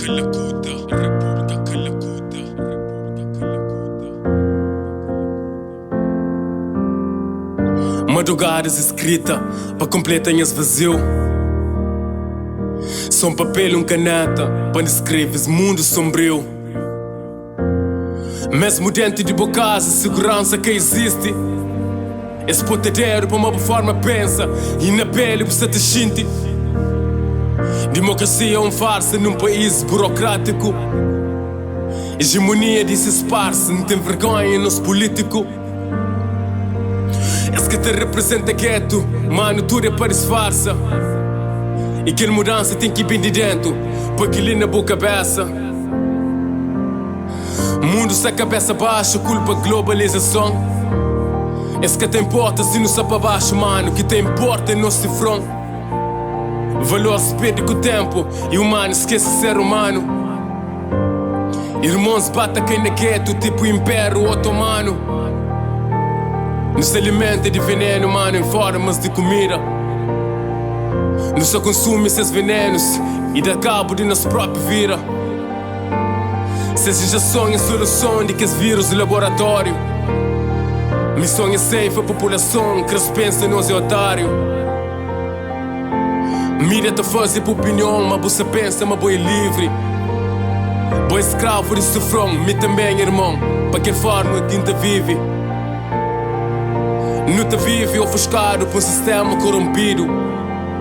Calacuta, República Calacuta, madrugadas escrita para completar as vazio. Só um papel, caneta para descrever esse mundo sombrio. Mesmo dentro de boa casa, segurança que existe. Esse pontadero para uma boa forma pensa e na pele você te sente. Democracia é farsa num país burocrático. Hegemonia de se esparce, não tem vergonha nos político. Esse que te representa gueto, mano, tudo é para disfarça. E que mudança tem que vir de dentro, porque ali na boa cabeça. Mundo sem cabeça baixa, culpa globalização. Esse que te importa se não está para baixo, mano, que te importa é nosso front. Valor se perde com o tempo e o humano esquece ser humano. Irmãos bata quem na gueto, tipo Império Otomano. Não se alimenta de veneno, mano, em formas de comida. Não só consome esses venenos e dá cabo de nossa própria vida. Seja já sonha a solução de que esse vírus de laboratório. Missão é safe a população, que eles pensam nós é otário. Mídia te faz por opinião, mas você pensa, mas boi livre. Boi escravo de sofrão, me também irmão, para que forma que ainda vive. Não te vive ofuscado por um sistema corrompido,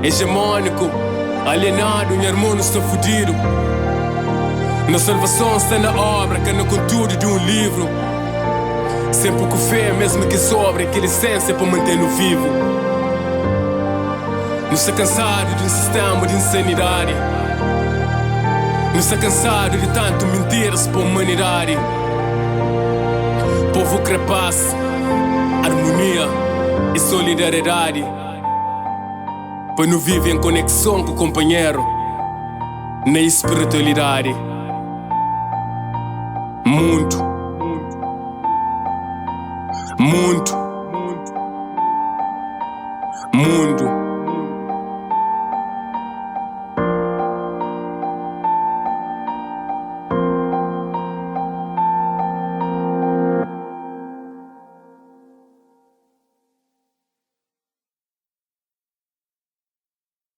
hegemônico, alienado, e irmão está fudido. Nossa salvação está na obra, que é no conteúdo de um livro. Sempre com fé, mesmo que sobre, que licença para manter-no vivo. Não está cansado de um sistema de insanidade. Não está cansado de tanto mentiras para a humanidade. Povo quer paz, harmonia e solidariedade. Para não viver em conexão com o companheiro, na espiritualidade. Mundo, mundo, mundo.